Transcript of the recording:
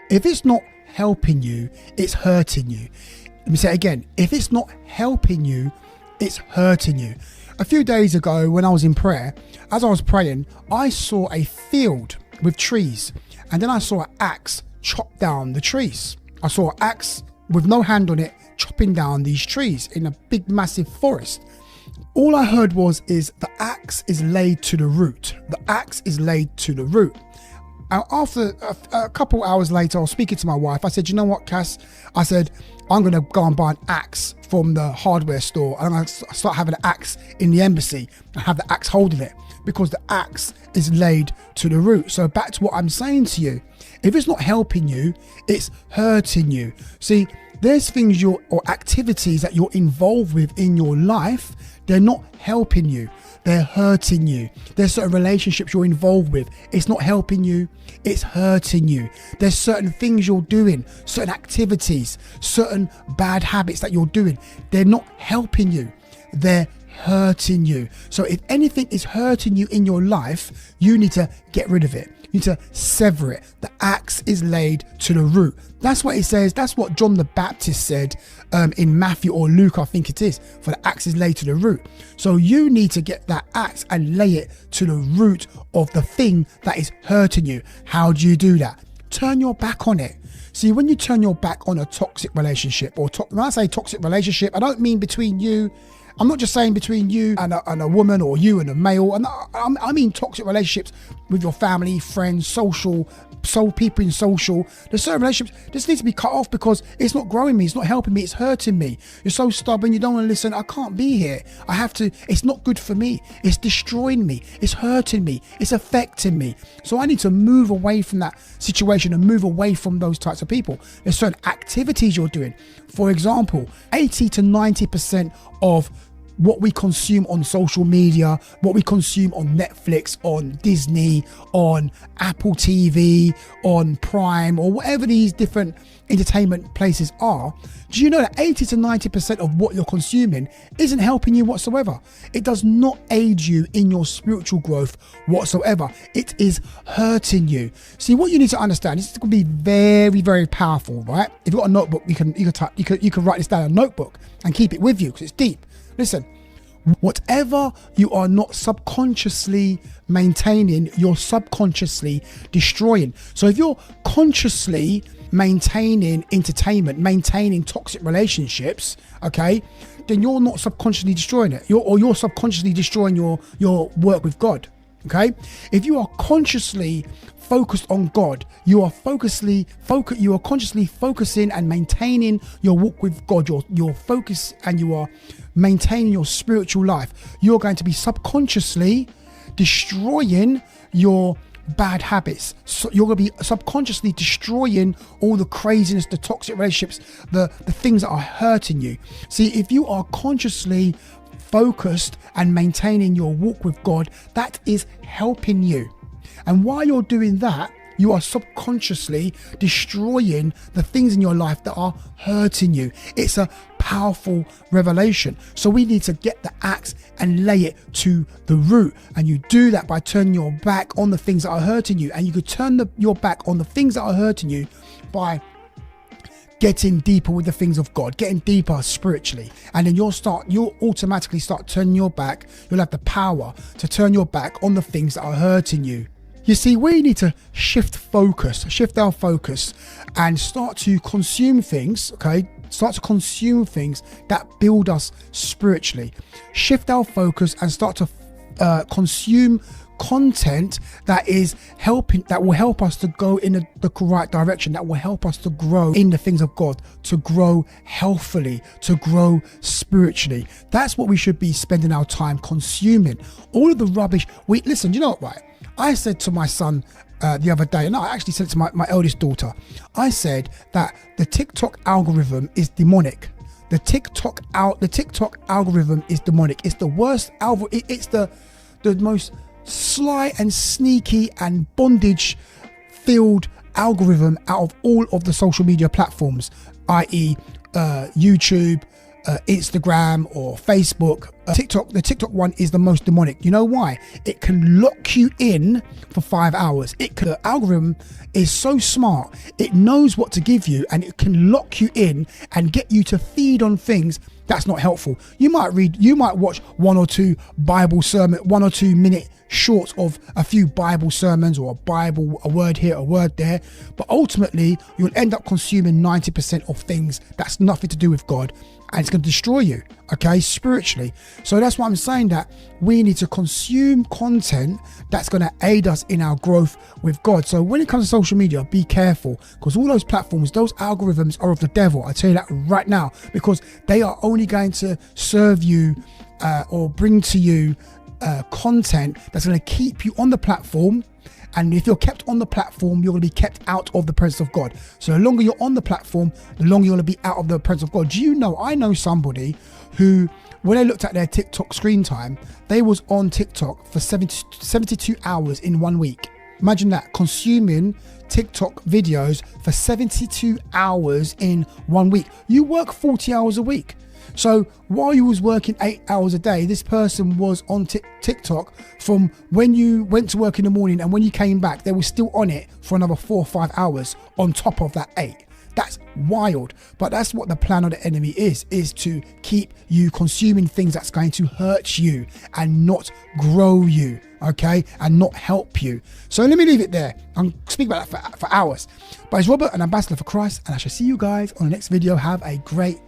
If it's not helping you, it's hurting you. Let me say it again. If it's not helping you, it's hurting you. A few days ago when I was in prayer, as I was praying, I saw a field with trees, and then I saw an axe chop down the trees. I saw an axe with no hand on it chopping down these trees in a big massive forest. All I heard is the axe is laid to the root. The axe is laid to the root. And after a couple hours later, I was speaking to my wife. I said, you know what, Cass? I said, I'm going to go and buy an axe from the hardware store. And I'm going to start having an axe in the embassy and have the axe holding it, because the axe is laid to the root. So back to what I'm saying to you. If it's not helping you, it's hurting you. See, there's things or activities that you're involved with in your life. They're not helping you. They're hurting you. There's certain relationships you're involved with. It's not helping you. It's hurting you. There's certain things you're doing, certain activities, certain bad habits that you're doing. They're not helping you. They're hurting you. So if anything is hurting you in your life, you need to get rid of it. You need to sever it. The axe is laid to the root. That's what it says. That's what John the Baptist said in Matthew or Luke, I think it is, for the axe is laid to the root. So you need to get that axe and lay it to the root of the thing that is hurting you. How do you do that? Turn your back on it. See, when you turn your back on a toxic relationship, when I say toxic relationship, I don't mean between you. I'm not just saying between you and a woman, or you and a male. And I mean toxic relationships with your family, friends, people in social. There's certain relationships just need to be cut off because it's not growing me, it's not helping me, it's hurting me. You're so stubborn, you don't want to listen. I can't be here. I have to. It's not good for me. It's destroying me. It's hurting me. It's affecting me. So I need to move away from that situation and move away from those types of people. There's certain activities you're doing. For example, 80 to 90% of what we consume on social media, what we consume on Netflix, on Disney, on Apple TV, on Prime, or whatever these different entertainment places are, do you know that 80 to 90% of what you're consuming isn't helping you whatsoever? It does not aid you in your spiritual growth whatsoever. It is hurting you. See, what you need to understand, this is going to be very, very powerful, right? If you've got a notebook, you can write this down in a notebook and keep it with you because it's deep. Listen, whatever you are not subconsciously maintaining, you're subconsciously destroying. So if you're consciously maintaining entertainment, maintaining toxic relationships, okay, then you're not subconsciously destroying it. You're subconsciously destroying your work with God. Okay, if you are consciously focused on God, you are consciously focusing and maintaining your walk with God, your focus, and you are maintaining your spiritual life, you're going to be subconsciously destroying your bad habits. So you're going to be subconsciously destroying all the craziness, the toxic relationships, the things that are hurting you. See, if you are consciously focused and maintaining your walk with God, that is helping you. And while you're doing that, you are subconsciously destroying the things in your life that are hurting you. It's a powerful revelation. So we need to get the axe and lay it to the root. And you do that by turning your back on the things that are hurting you. And you could turn your back on the things that are hurting you by getting deeper with the things of God, getting deeper spiritually. And then you'll automatically start turning your back. You'll have the power to turn your back on the things that are hurting you. You see, we need to shift our focus and start to consume things, okay? Start to consume things that build us spiritually. Shift our focus and start to consume content that will help us to go in the right direction, that will help us to grow in the things of God, to grow healthily, to grow spiritually. That's what we should be spending our time consuming. All of the rubbish. Listen, you know what, right? I said to my son the other day, and I actually said it to my eldest daughter, I said that the TikTok algorithm is demonic. The TikTok algorithm is demonic. It's the worst algorithm. It's the most sly and sneaky and bondage filled algorithm out of all of the social media platforms, i.e. YouTube, Instagram or Facebook. TikTok, the TikTok one is the most demonic. You know why? It can lock you in for 5 hours. The algorithm is so smart. It knows what to give you, and it can lock you in and get you to feed on things that's not helpful. You might watch 1 or 2 Bible sermon, 1 or 2 minute shorts of a few Bible sermons or a word here, a word there, but ultimately you'll end up consuming 90% of things that's nothing to do with God, and it's going to destroy you, okay, spiritually. So that's why I'm saying that we need to consume content that's going to aid us in our growth with God. So when it comes to social media, be careful, because all those platforms, those algorithms are of the devil. I tell you that right now, because they are only going to serve you or bring to you content that's going to keep you on the platform. And if you're kept on the platform, you're going to be kept out of the presence of God. So the longer you're on the platform, the longer you're going to be out of the presence of God. Do you know, I know somebody who, when they looked at their TikTok screen time, they was on TikTok for 72 hours in 1 week. Imagine that, consuming TikTok videos for 72 hours in 1 week. You work 40 hours a week. So while you was working 8 hours a day, this person was on TikTok from when you went to work in the morning, and when you came back, they were still on it for another 4 or 5 hours on top of that 8. That's wild. But that's what the plan of the enemy is to keep you consuming things that's going to hurt you and not grow you, okay, and not help you. So let me leave it there. I'm speaking about that for hours. But it's Robert, an ambassador for Christ, and I shall see you guys on the next video. Have a great